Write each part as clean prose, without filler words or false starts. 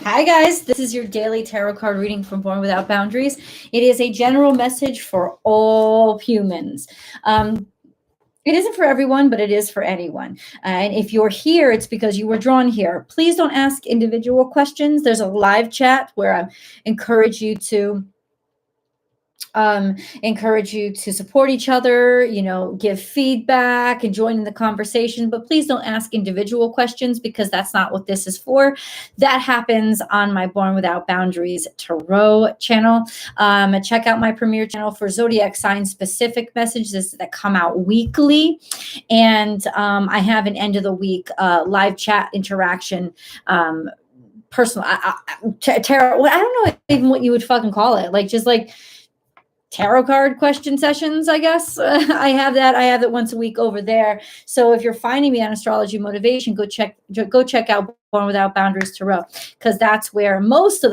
Hi guys, this is your daily tarot card reading from Born Without Boundaries. It is a general message for all humans. It isn't for everyone, but it is for anyone. And if you're here, it's because you were drawn here. Please don't ask individual questions. There's a live chat where I encourage you to support each other, give feedback and join in the conversation, but please don't ask individual questions because that's not what this is for. That happens on my Born Without Boundaries Tarot channel. Check out my premiere channel for zodiac sign specific messages that come out weekly. And I have an end of the week live chat interaction, personal tarot. I don't know even what you would fucking call it. Just tarot card question sessions, I guess. I have that once a week over there. So if you're finding me on Astrology Motivation, go check out Born Without Boundaries Tarot, because that's where most of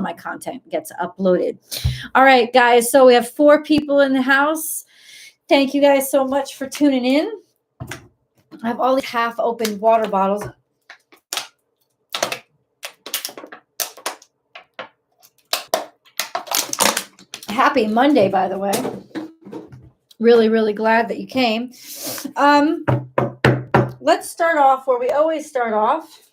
my content gets uploaded. All right, guys. So we have 4 people in the house. Thank you guys so much for tuning in. I have all these half-opened water bottles. Happy Monday, by the way. Really, really glad that you came. Let's start off where we always start off.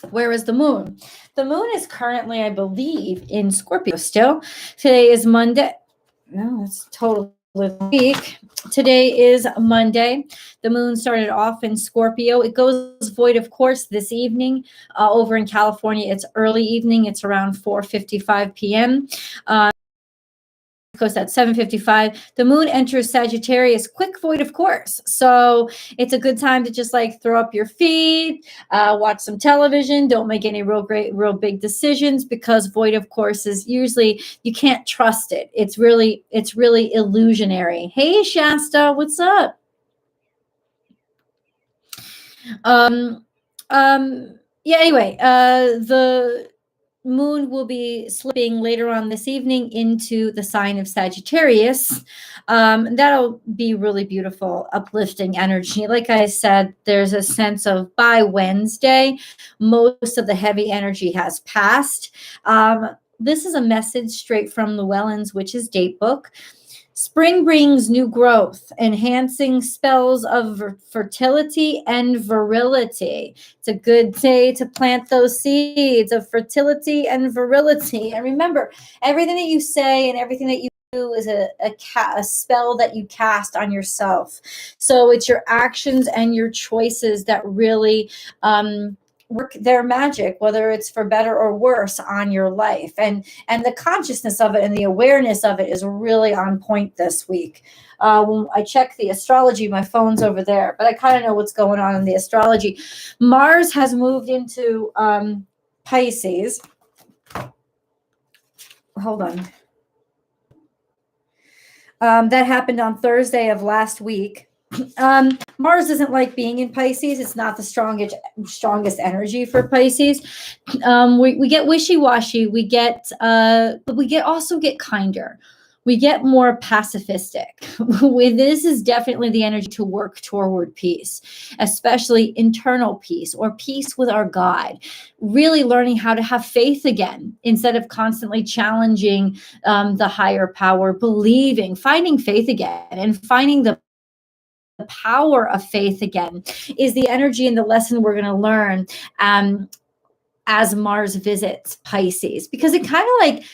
Where is the moon? The moon is currently, I believe, in Scorpio still. Today is Monday. No, that's totally week. Today is Monday. The moon started off in Scorpio. It goes void, of course, this evening. Over in California, it's early evening. It's around 4:55 p.m. Goes at 7:55. The moon enters Sagittarius, quick void, of course. So it's a good time to just throw up your feet, watch some television. Don't make any real big decisions, because void, of course, is usually you can't trust it. It's really illusionary. Hey, Shasta, what's up? Yeah. Anyway, the moon will be slipping later on this evening into the sign of Sagittarius. That'll be really beautiful, uplifting energy. Like I said, there's a sense of by Wednesday, most of the heavy energy has passed. This is a message straight from Llewellyn's Witch's Date Book. Spring brings new growth, enhancing spells of fertility and virility. It's a good day to plant those seeds of fertility and virility. And remember, everything that you say and everything that you do is a spell that you cast on yourself. So it's your actions and your choices that really work their magic, whether it's for better or worse, on your life. And the consciousness of it and the awareness of it is really on point this week. When I check the astrology, my phone's over there, but I kind of know what's going on in the astrology. Mars has moved into Pisces. Hold on. That happened on Thursday of last week. Mars doesn't like being in Pisces. It's not the strongest energy for Pisces. We get wishy-washy. But we also get kinder. We get more pacifistic. This is definitely the energy to work toward peace, especially internal peace or peace with our God. Really learning how to have faith again instead of constantly challenging the higher power, finding faith again and finding the power of faith again is the energy and the lesson we're going to learn as Mars visits Pisces, because it kind of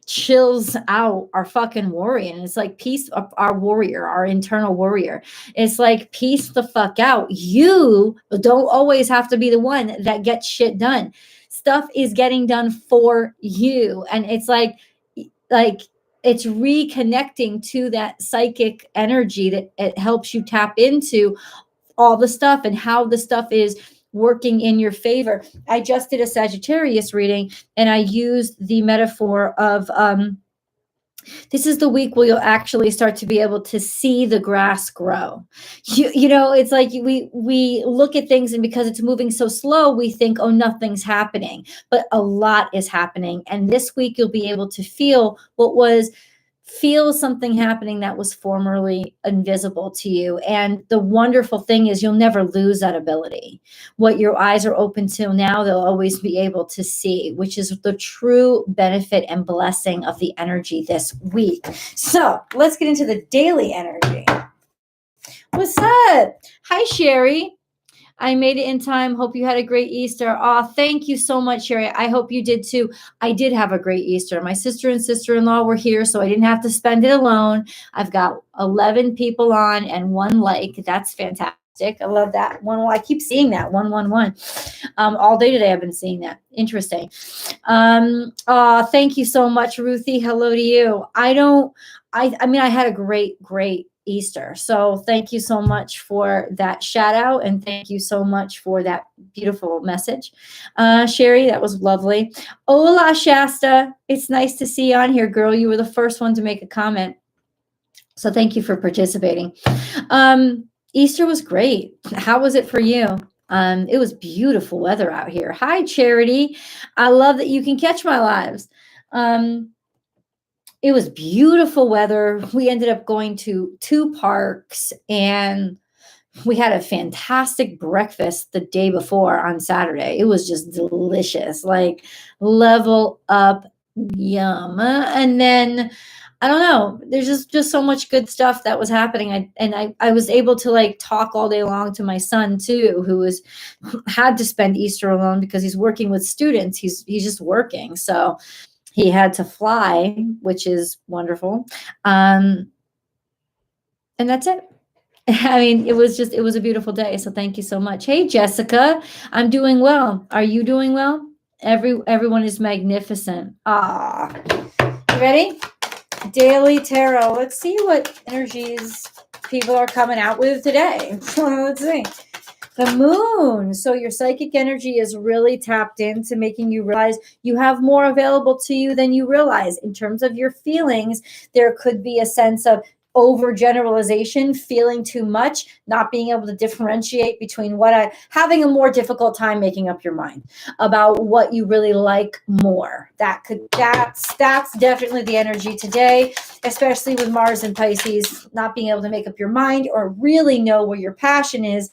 chills out our fucking warrior. And it's peace, our warrior, our internal warrior. It's peace the fuck out. You don't always have to be the one that gets shit done. Stuff is getting done for you. And it's it's reconnecting to that psychic energy that it helps you tap into all the stuff and how the stuff is working in your favor. I just did a Sagittarius reading, and I used the metaphor of this is the week where you'll actually start to be able to see the grass grow. It's we look at things, and because it's moving so slow, we think, oh, nothing's happening. But a lot is happening. And this week you'll be able to feel what was feel something happening that was formerly invisible to you. And the wonderful thing is you'll never lose that ability. What your eyes are open to now, they'll always be able to see, which is the true benefit and blessing of the energy this week. So let's get into the daily energy. What's up? Hi, Sherry. I made it in time. Hope you had a great Easter. Oh, thank you so much, Sherry. I hope you did too. I did have a great Easter. My sister and sister-in-law were here, so I didn't have to spend it alone. I've got 11 people on and 1 like. That's fantastic. I love that. I keep seeing that. 111. All day today I've been seeing that. Interesting. Thank you so much, Ruthie. Hello to you. I had a great Easter. So thank you so much for that shout out. And thank you so much for that beautiful message. Sherry, that was lovely. Hola, Shasta. It's nice to see you on here, girl. You were the first one to make a comment. So thank you for participating. Easter was great. How was it for you? It was beautiful weather out here. Hi, Charity. I love that you can catch my lives. It was beautiful weather. We ended up going to 2 parks and we had a fantastic breakfast the day before on Saturday. It was just delicious, like level up yum. And then I don't know, there's just so much good stuff that was happening. I was able to like talk all day long to my son too, who had to spend Easter alone because he's working with students. He's just working. So he had to fly, which is wonderful. And that's it. I mean, it was a beautiful day. So thank you so much. Hey, Jessica, I'm doing well. Are you doing well? Everyone is magnificent. You ready? Daily Tarot. Let's see what energies people are coming out with today. Let's see. The moon. So your psychic energy is really tapped into making you realize you have more available to you than you realize. In terms of your feelings, there could be a sense of overgeneralization, feeling too much, not being able to differentiate between having a more difficult time making up your mind about what you really like more. That's definitely the energy today, especially with Mars and Pisces. Not being able to make up your mind or really know where your passion is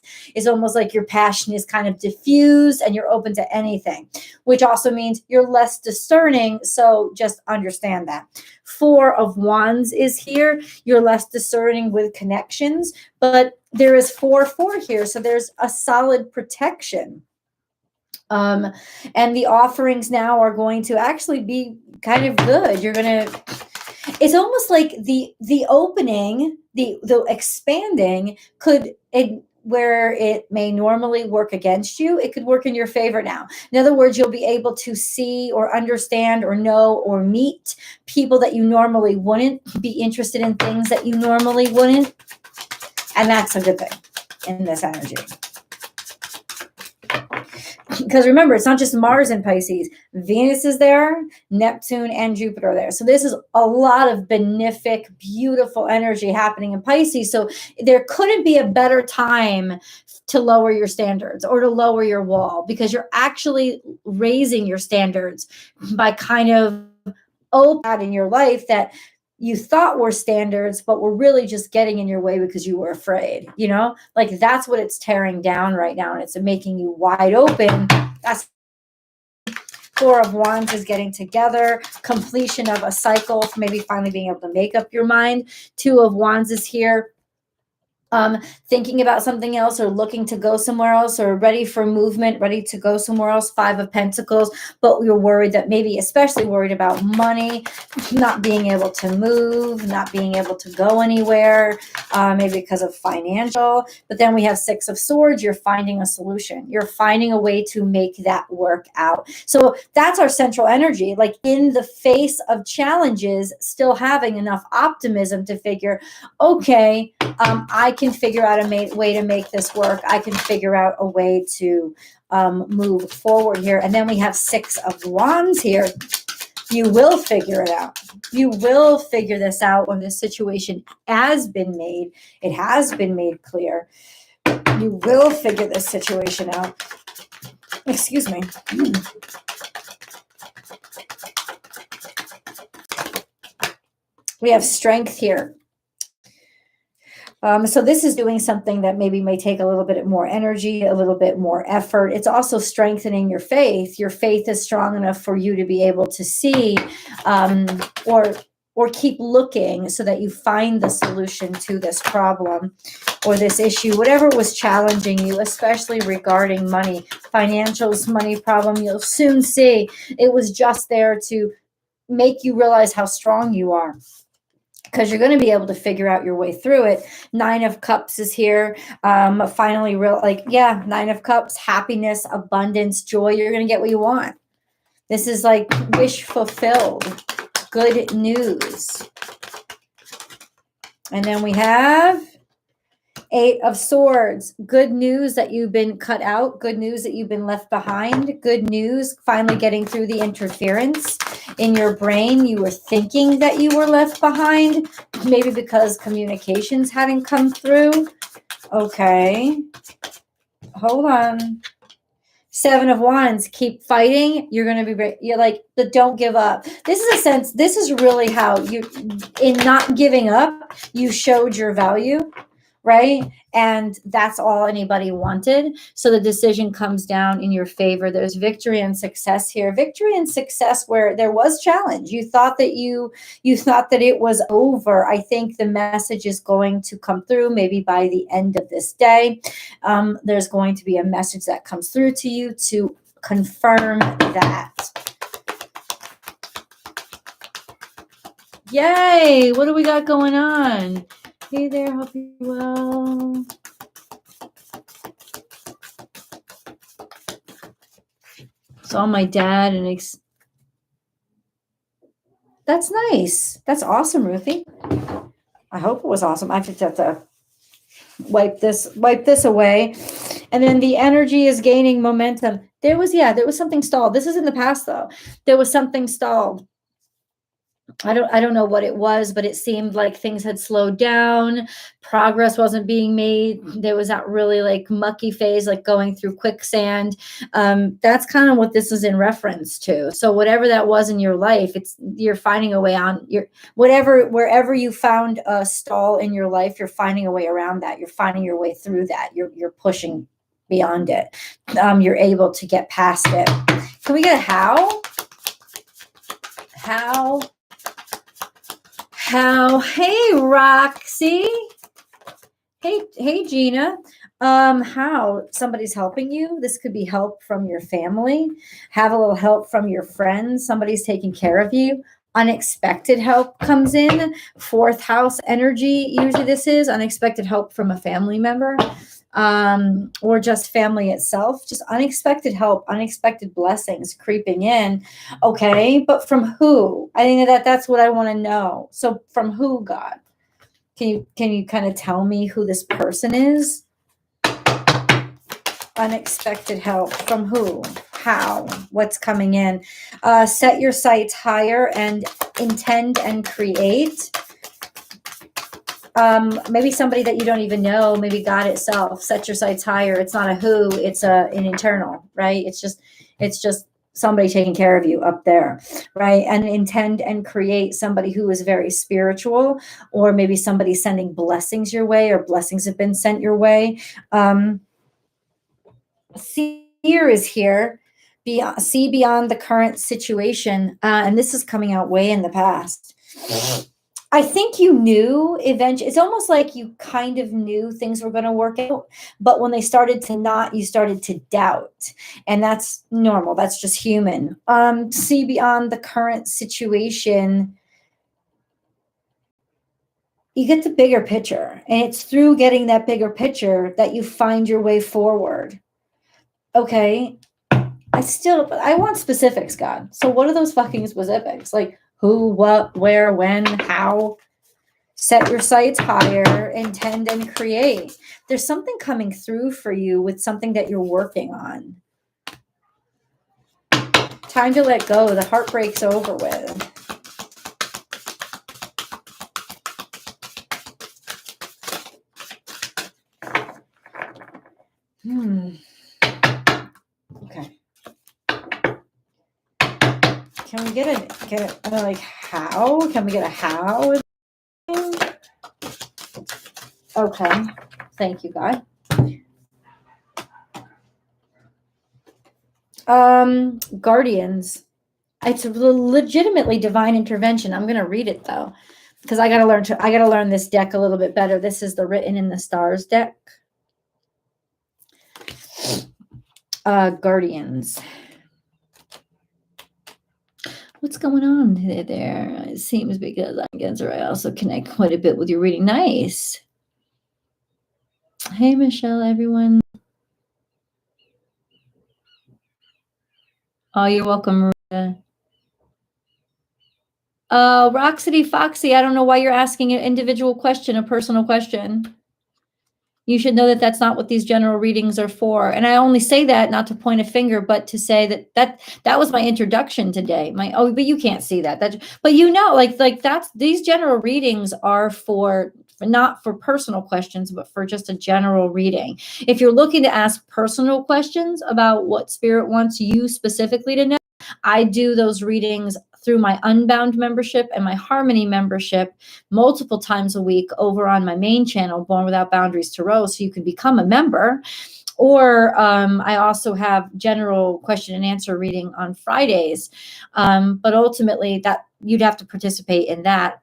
almost like your passion is kind of diffused and you're open to anything, which also means you're less discerning. So just understand that. 4 of Wands is here. You're less discerning with connections, but there is 4-4 here. So there's a solid protection. And the offerings now are going to actually be kind of good. It's almost like the opening, the expanding where it may normally work against you, it could work in your favor now. In other words, you'll be able to see or understand or know or meet people that you normally wouldn't, be interested in things that you normally wouldn't. And that's a good thing in this energy. Because remember, it's not just Mars and Pisces. Venus is there, Neptune and Jupiter are there. So this is a lot of benefic, beautiful energy happening in Pisces. So there couldn't be a better time to lower your standards or to lower your wall, because you're actually raising your standards by kind of opening in your life that you thought were standards, but were really just getting in your way because you were afraid, like that's what it's tearing down right now. And it's making you wide open. That's 4 of Wands is getting together, completion of a cycle, maybe finally being able to make up your mind. 2 of Wands is here. Thinking about something else or looking to go somewhere else or ready for movement, ready to go somewhere else. 5 of Pentacles, but you're worried that maybe especially worried about money, not being able to move, not being able to go anywhere, maybe because of financial. But then we have 6 of Swords. You're finding a solution. You're finding a way to make that work out. So that's our central energy, like in the face of challenges, still having enough optimism to figure, okay, I can figure out a way to make this work. I can figure out a way to move forward here. And then we have 6 of Wands here. You will figure it out. You will figure this out when this situation has been made. It has been made clear. You will figure this situation out. Excuse me. We have strength here. So this is doing something that maybe may take a little bit more energy, a little bit more effort. It's also strengthening your faith. Your faith is strong enough for you to be able to see, or keep looking so that you find the solution to this problem or this issue, whatever was challenging you, especially regarding money, financials, money problem. You'll soon see it was just there to make you realize how strong you are, because you're going to be able to figure out your way through it. 9 of Cups is here. Finally, Nine of Cups, happiness, abundance, joy. You're going to get what you want. This is like wish fulfilled. Good news. And then we have 8 of Swords. Good news that you've been cut out. Good news that you've been left behind. Good news finally getting through the interference in your brain. You were thinking that you were left behind, maybe because communications hadn't come through. Okay. Hold on. 7 of Wands, keep fighting. You're going to be, you're like, but don't give up. This is a sense, this is really how you, in not giving up, you showed your value, right? And that's all anybody wanted. So the decision comes down in your favor. There's victory and success here. Victory and success where there was challenge. You thought that you thought that it was over. I think the message is going to come through maybe by the end of this day. There's going to be a message that comes through to you to confirm that. Yay! What do we got going on? Hey there, hope you're well. Saw my dad and that's nice. That's awesome, Ruthie. I hope it was awesome. I just have to wipe this away. And then the energy is gaining momentum. There was something stalled. This is in the past though. There was something stalled. I don't know what it was, but it seemed like things had slowed down. Progress wasn't being made. There was that really like mucky phase, like going through quicksand. That's kind of what this is in reference to. So whatever that was in your life, you're finding a way on your wherever you found a stall in your life, you're finding a way around that. You're finding your way through that. You're pushing beyond it. You're able to get past it. Can we get a how? How? Hey, Roxy. Hey, Gina. How? Somebody's helping you. This could be help from your family. Have a little help from your friends. Somebody's taking care of you. Unexpected help comes in. 4th house energy. Usually this is unexpected help from a family member. Or just family itself, just unexpected help, unexpected blessings creeping in. Okay, but from who? I think that's what I want to know. So from who, God? Can you kind of tell me who this person is? Unexpected help from who? How? What's coming in? Set your sights higher and intend and create. Maybe somebody that you don't even know, maybe God itself. Set your sights higher. It's not a who, it's an internal, right? It's just somebody taking care of you up there, right? And intend and create somebody who is very spiritual, or maybe somebody sending blessings your way, or blessings have been sent your way. Seer is here. See beyond the current situation. And this is coming out way in the past. I think you knew eventually. It's almost like you kind of knew things were going to work out, but when they started to not, you started to doubt, and that's normal. That's just human. See beyond the current situation. You get the bigger picture, and it's through getting that bigger picture that you find your way forward. Okay. I want specifics, God. So what are those fucking specifics? Like, who, what, where, when, how? Set your sights higher, intend and create. There's something coming through for you with something that you're working on. Time to let go. The heartbreak's over with. Okay. Can we get a like how? Can we get a how? Okay. Thank you, God. Guardians. It's a legitimately divine intervention. I'm going to read it though, because I got to learn this deck a little bit better. This is the Written in the Stars deck. Guardians. What's going on there? It seems because I also connect quite a bit with your reading. Nice. Hey, Michelle, everyone. Oh, you're welcome, Maria. Roxity Foxy, I don't know why you're asking an individual question, a personal question. You should know that that's not what these general readings are for. And I only say that not to point a finger, but to say that was my introduction today. But you can't see that. But you know, like that's these general readings are for not for personal questions, but for just a general reading. If you're looking to ask personal questions about what spirit wants you specifically to know, I do those readings through my Unbound membership and my Harmony membership multiple times a week over on my main channel, Born Without Boundaries Tarot, so you can become a member. Or I also have general question and answer reading on Fridays. But ultimately, that you'd have to participate in that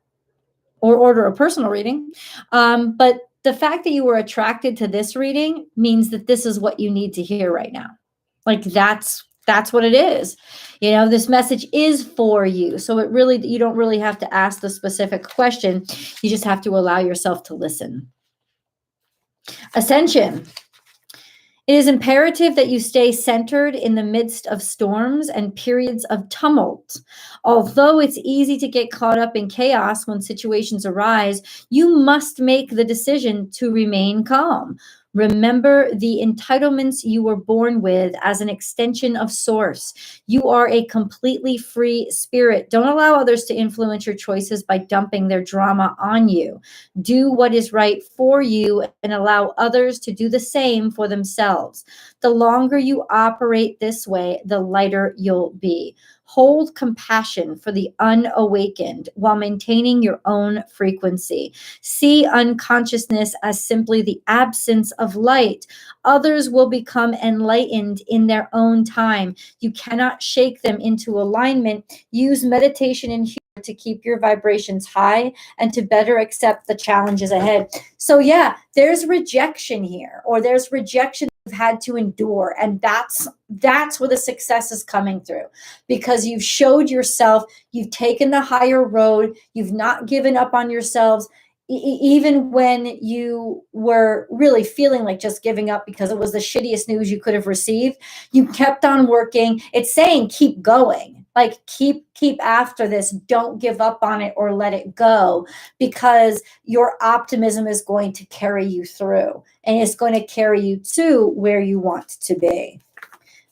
or order a personal reading. But the fact that you were attracted to this reading means that this is what you need to hear right now. Like that's what it is. You know, this message is for you. So you don't really have to ask the specific question. You just have to allow yourself to listen. Ascension. It is imperative that you stay centered in the midst of storms and periods of tumult. Although it's easy to get caught up in chaos when situations arise, you must make the decision to remain calm. Remember the entitlements you were born with as an extension of Source. You are a completely free spirit. Don't allow others to influence your choices by dumping their drama on you. Do what is right for you and allow others to do the same for themselves. The longer you operate this way, the lighter you'll be. Hold compassion for the unawakened while maintaining your own frequency. See unconsciousness as simply the absence of light. Others will become enlightened in their own time. You cannot shake them into alignment. Use meditation and humor to keep your vibrations high and to better accept the challenges ahead. So yeah, there's rejection here, or there's rejection you've had to endure, and that's where the success is coming through, because you've showed yourself, you've taken the higher road, you've not given up on yourselves, even when you were really feeling like just giving up because it was the shittiest news you could have received. You kept on working. It's saying keep going, like keep after this. Don't give up on it or let it go, because your optimism is going to carry you through, and it's going to carry you to where you want to be.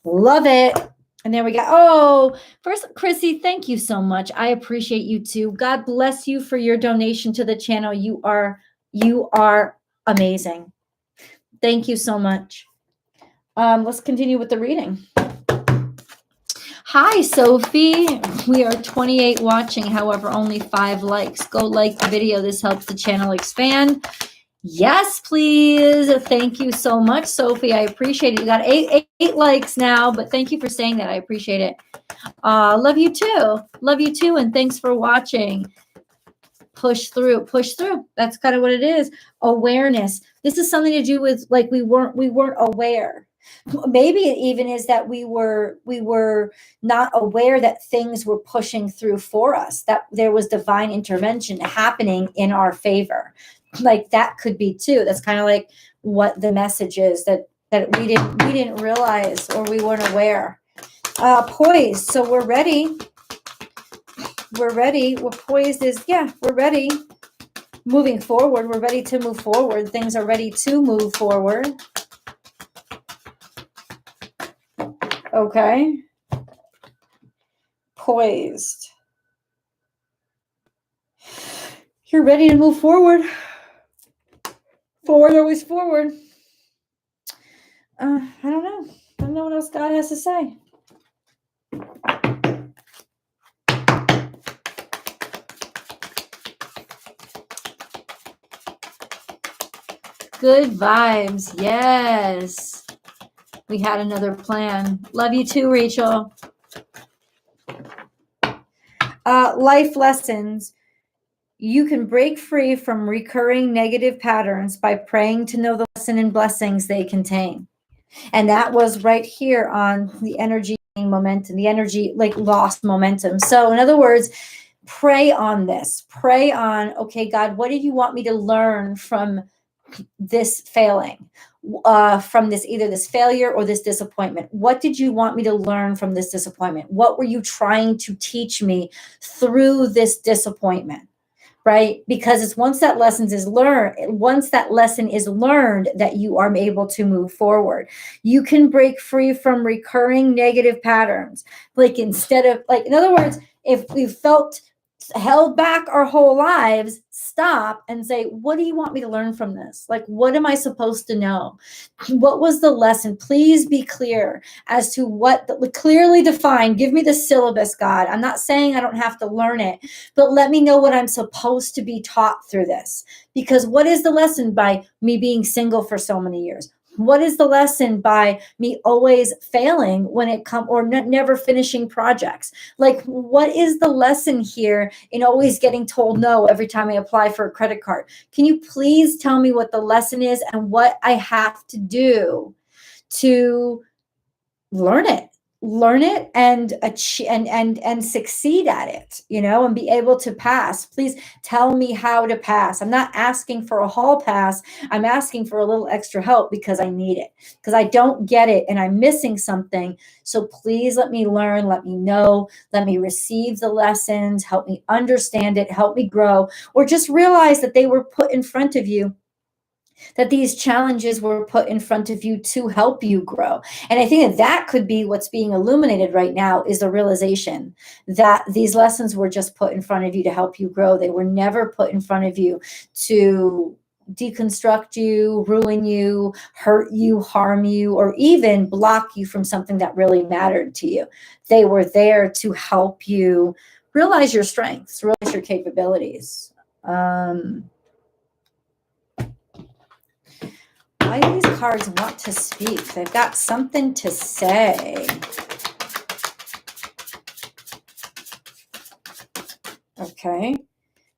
Love it. And there we go. Oh, first, Chrissy, thank you so much. I appreciate you too. God bless you for your donation to the channel. You are amazing. Thank you so much. Let's continue with the reading. Hi, Sophie. We are 28 watching, however, only 5 likes. Go like the video. This helps the channel expand. Yes, please. Thank you so much, Sophie. I appreciate it. You got eight likes now, but thank you for saying that. I appreciate it. Love you too. Love you too. And thanks for watching. Push through. Push through. That's kind of what it is. Awareness. This is something to do with like we weren't aware. Maybe it even is that we were not aware that things were pushing through for us, that there was divine intervention happening in our favor. Like that could be too. That's kind of like what the message is, that we didn't realize, or we weren't aware. Poised. So we're ready. We're ready. We're poised is, yeah, we're ready. Moving forward. We're ready to move forward. Things are ready to move forward. Okay. Poised. You're ready to move forward. Forward, always forward. I don't know. I don't know what else God has to say. Good vibes. Yes. We had another plan. Love you too, Rachel. Life lessons. You can break free from recurring negative patterns by praying to know the lesson and blessings they contain. And that was right here on the energy momentum, the energy like lost momentum. So in other words, pray on this. Pray on, okay, God, what did you want me to learn from this failing? From this, either this failure or this disappointment? What did you want me to learn from this disappointment? What were you trying to teach me through this disappointment? Right? Because it's once that lesson is learned that you are able to move forward. You can break free from recurring negative patterns. Like instead of like, in other words, if we felt held back our whole lives, stop and say, what do you want me to learn from this? Like, what am I supposed to know? What was the lesson? Please be clear as to clearly define. Give me the syllabus, God. I'm not saying I don't have to learn it, but let me know what I'm supposed to be taught through this. Because what is the lesson by me being single for so many years? What is the lesson by me always failing when it comes, or never finishing projects? Like, what is the lesson here in always getting told no every time I apply for a credit card? Can you please tell me what the lesson is and what I have to do to learn it and achieve and succeed at it, and be able to pass? Please tell me how to pass. I'm not asking for a hall pass. I'm asking for a little extra help because I need it, because I don't get it and I'm missing something. So please let me learn, let me know, let me receive the lessons, help me understand it, help me grow, or just realize that they were put in front of you, that these challenges were put in front of you to help you grow. And I think that could be what's being illuminated right now, is the realization that these lessons were just put in front of you to help you grow. They were never put in front of you to deconstruct you, ruin you, hurt you, harm you, or even block you from something that really mattered to you. They were there to help you realize your strengths, realize your capabilities. Why do these cards want to speak? They've got something to say. Okay.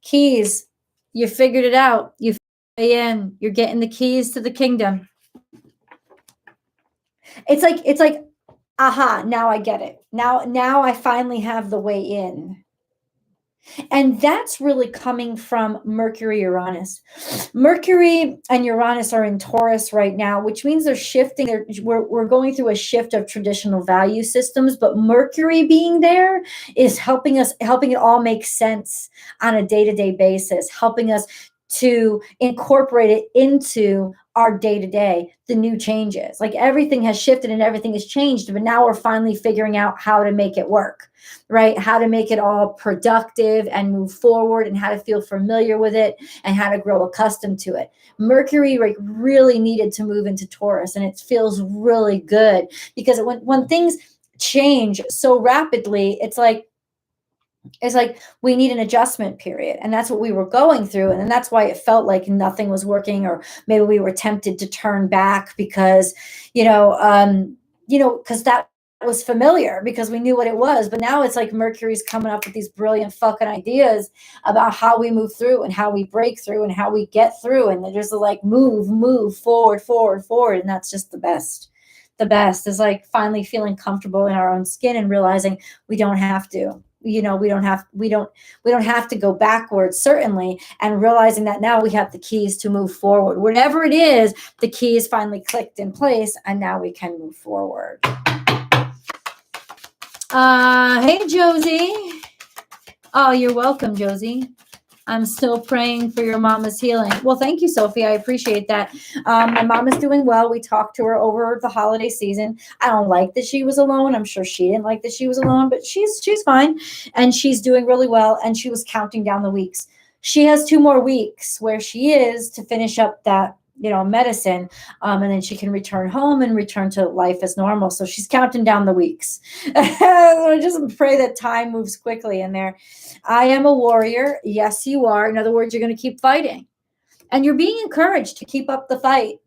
Keys. You figured it out. You in. You're getting the keys to the kingdom. It's like, aha, now I get it. Now I finally have the way in. And that's really coming from Mercury, Uranus. Mercury and Uranus are in Taurus right now, which means they're shifting. We're going through a shift of traditional value systems, but Mercury being there is helping it all make sense on a day-to-day basis, helping us to incorporate it into our day-to-day, the new changes. Like, everything has shifted and everything has changed, but now we're finally figuring out how to make it work, right? How to make it all productive and move forward, and how to feel familiar with it and how to grow accustomed to it. Mercury really needed to move into Taurus, and it feels really good, because when things change so rapidly, it's like we need an adjustment period, and that's what we were going through. And that's why it felt like nothing was working, or maybe we were tempted to turn back because because that was familiar, because we knew what it was. But now it's like Mercury's coming up with these brilliant fucking ideas about how we move through and how we break through and how we get through, and they're just like move forward, and that's just the best. The best is like finally feeling comfortable in our own skin and realizing we don't have to. We don't have to go backwards, certainly, and realizing that now we have the keys to move forward. Whatever it is, the keys finally clicked in place, and now we can move forward. Hey, Josie. Oh, you're welcome, Josie. I'm still praying for your mama's healing. Well, thank you, Sophie. I appreciate that. My mom is doing well. We talked to her over the holiday season. I don't like that she was alone. I'm sure she didn't like that she was alone, but she's fine, and she's doing really well. And she was counting down the weeks. She has 2 more weeks where she is to finish up that medicine, and then she can return home and return to life as normal. So she's counting down the weeks. I just pray that time moves quickly in there. I am a warrior. Yes, you are. In other words, you're going to keep fighting. And you're being encouraged to keep up the fight.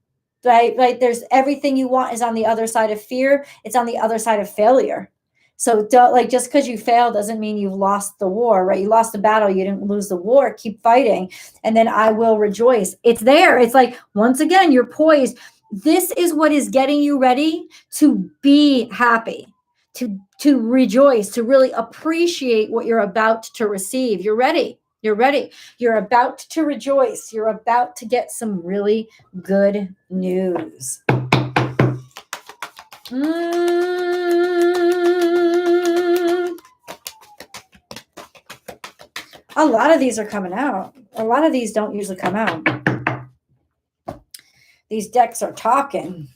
Right? There's everything you want is on the other side of fear. It's on the other side of failure. So don't, like, just because you fail doesn't mean you've lost the war, right? You lost the battle, you didn't lose the war. Keep fighting. And then I will rejoice. It's there. It's like, once again, you're poised. This is what is getting you ready to be happy, to rejoice, to really appreciate what you're about to receive. You're ready. You're ready. You're about to rejoice. You're about to get some really good news. A lot of these are coming out. A lot of these don't usually come out. These decks are talking.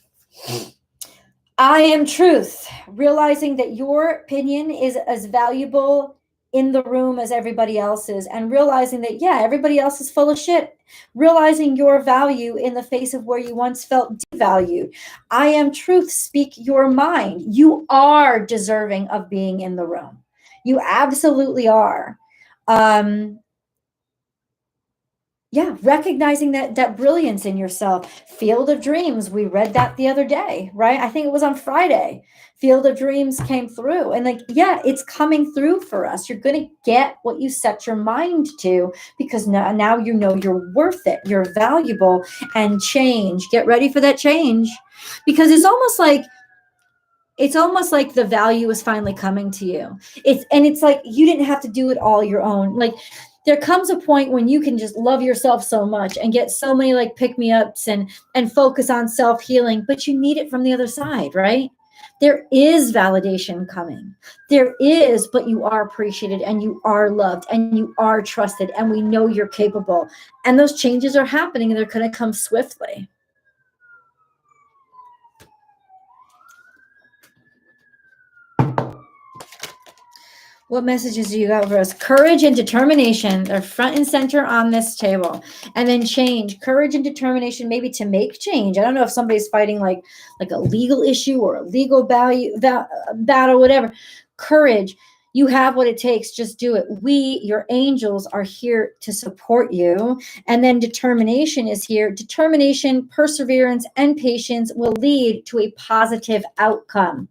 I am truth, realizing that your opinion is as valuable in the room as everybody else's, and realizing that, yeah, everybody else is full of shit. Realizing your value in the face of where you once felt devalued. I am truth, speak your mind. You are deserving of being in the room. You absolutely are. Yeah, recognizing that brilliance in yourself. Field of Dreams, we read that the other day, right? I think it was on Friday. Field of Dreams came through, and like, yeah, it's coming through for us. You're going to get what you set your mind to, because now you know you're worth it. You're valuable. And change. Get ready for that change, because it's almost like the value is finally coming to you. It's like you didn't have to do it all your own. Like, there comes a point when you can just love yourself so much and get so many like pick-me-ups and focus on self-healing, but you need it from the other side, right? There is validation coming. There is, but you are appreciated and you are loved and you are trusted, and we know you're capable. And those changes are happening, and they're going to come swiftly. What messages do you got for us? Courage and determination. They're front and center on this table. And then change. Courage and determination, maybe to make change. I don't know if somebody's fighting like a legal issue or a legal battle, whatever. Courage. You have what it takes. Just do it. We, your angels, are here to support you. And then determination is here. Determination, perseverance, and patience will lead to a positive outcome.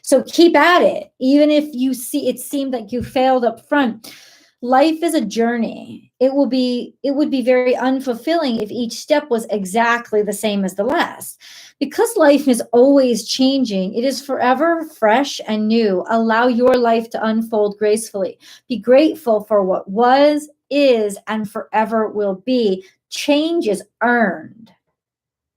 So keep at it, even if you see it seemed like you failed up front. Life is a journey. It would be very unfulfilling if each step was exactly the same as the last. Because life is always changing, it is forever fresh and new. Allow your life to unfold gracefully. Be grateful for what was, is, and forever will be. Change is earned.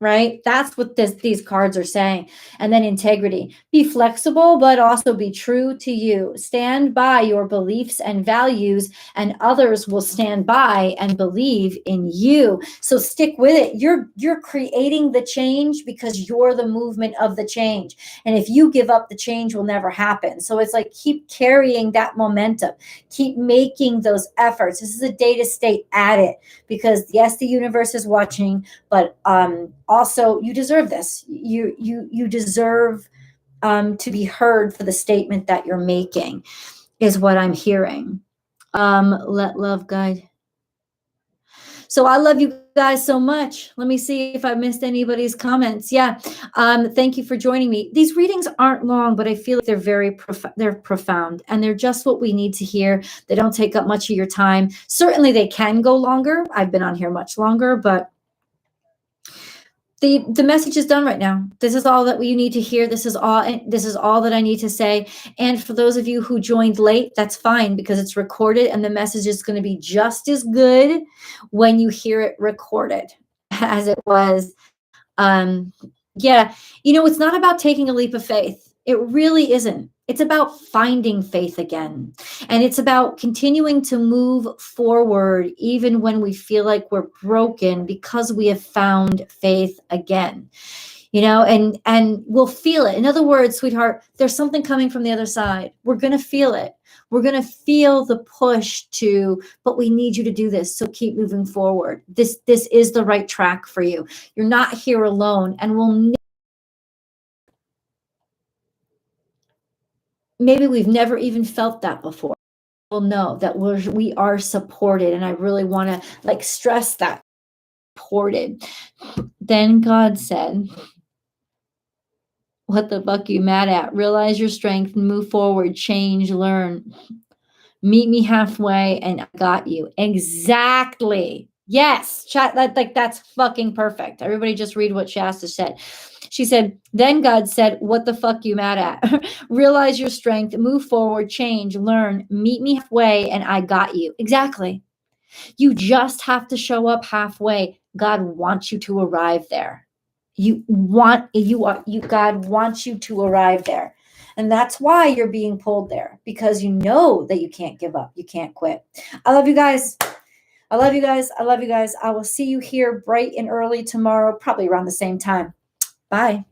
Right? That's what these cards are saying. And then integrity. Be flexible, but also be true to you. Stand by your beliefs and values, and others will stand by and believe in you. So stick with it. You're creating the change because you're the movement of the change. And if you give up, the change will never happen. So it's like, keep carrying that momentum. Keep making those efforts. This is a day to stay at it, because yes, the universe is watching, but also, you deserve this. You deserve to be heard for the statement that you're making, is what I'm hearing. Let love guide. So I love you guys so much. Let me see if I missed anybody's comments. Yeah. Thank you for joining me. These readings aren't long, but I feel like they're profound, and they're just what we need to hear. They don't take up much of your time. Certainly they can go longer. I've been on here much longer, but the message is done right now. This is all that you need to hear. This is all that I need to say. And for those of you who joined late, that's fine, because it's recorded, and the message is going to be just as good when you hear it recorded as it was. Yeah, it's not about taking a leap of faith. It really isn't. It's about finding faith again. And it's about continuing to move forward even when we feel like we're broken, because we have found faith again. And we'll feel it. In other words, sweetheart, there's something coming from the other side. We're going to feel it. We're going to feel the push but we need you to do this. So keep moving forward. This is the right track for you. You're not here alone, and maybe we've never even felt that before. We'll know that we are supported. And I really want to stress that. supported. Then God said, what the fuck are you mad at? Realize your strength and move forward, change, learn. Meet me halfway and I got you. Exactly. Yes. That's fucking perfect. Everybody just read what Shasta said. She said, then God said, what the fuck you mad at? Realize your strength, move forward, change, learn, meet me halfway and I got you. Exactly. You just have to show up halfway. God wants you to arrive there. God wants you to arrive there. And that's why you're being pulled there, because you know that you can't give up. You can't quit. I love you guys. I love you guys. I love you guys. I will see you here bright and early tomorrow, probably around the same time. Bye.